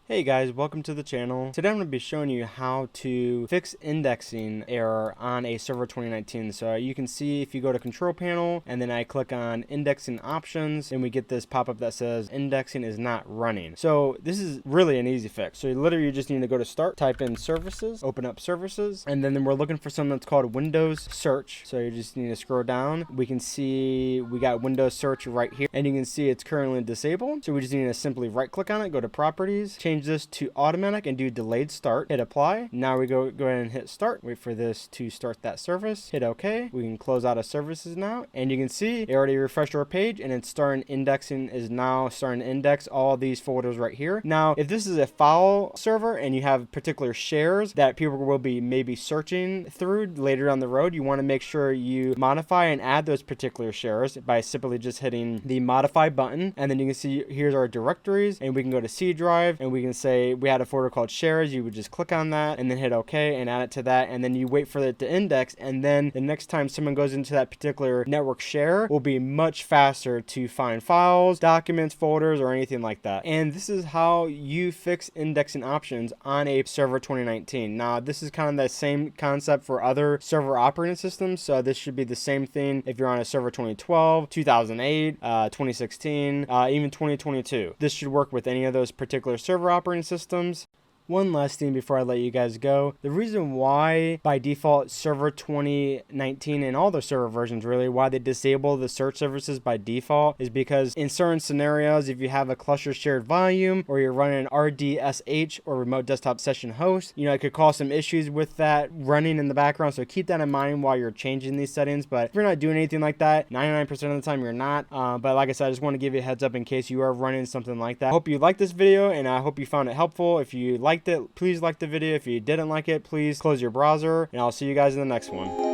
Hey guys, welcome to the channel. Today I'm going to be showing you how to fix indexing error on a server 2019. So you can see if you go to control panel and then I click on indexing options and we get this pop-up that says indexing is not running. So this is really an easy fix. So you literally just need to go to start, type in services, open up services, and then we're looking for something that's called Windows search. So you just need to scroll down. We can see we got Windows search right here and you can see it's currently disabled. So we just need to simply right click on it, go to properties, change this to automatic and do delayed start, hit apply. Now we go ahead and hit start, wait for this to start that service, hit OK. We can close out of services now and you can see it already refreshed our page and it's starting indexing, is now starting to index all these folders right here. Now if this is a file server and you have particular shares that people will be maybe searching through later down the road, you want to make sure you modify and add those particular shares by simply just hitting the modify button. And then you can see here's our directories and we can go to C drive and we can say we had a folder called shares. You would just click on that and then hit OK and add it to that, and then you wait for it to index, and then the next time someone goes into that particular network share will be much faster to find files, documents, folders, or anything like that. And this is how you fix indexing options on a server 2019. Now this is kind of the same concept for other server operating systems, so this should be the same thing if you're on a server 2012, 2008, 2016, even 2022. This should work with any of those particular server operating systems. One last thing before I let you guys go. The reason why by default server 2019 and all the server versions really, why they disable the search services by default is because in certain scenarios, if you have a cluster shared volume or you're running an RDSH or remote desktop session host, it could cause some issues with that running in the background. So keep that in mind while you're changing these settings. But if you're not doing anything like that, 99% of the time you're not. But like I said, I just want to give you a heads up in case you are running something like that. I hope you liked this video and I hope you found it helpful. If you liked it, please like the video. If you didn't like it, please close your browser and I'll see you guys in the next one.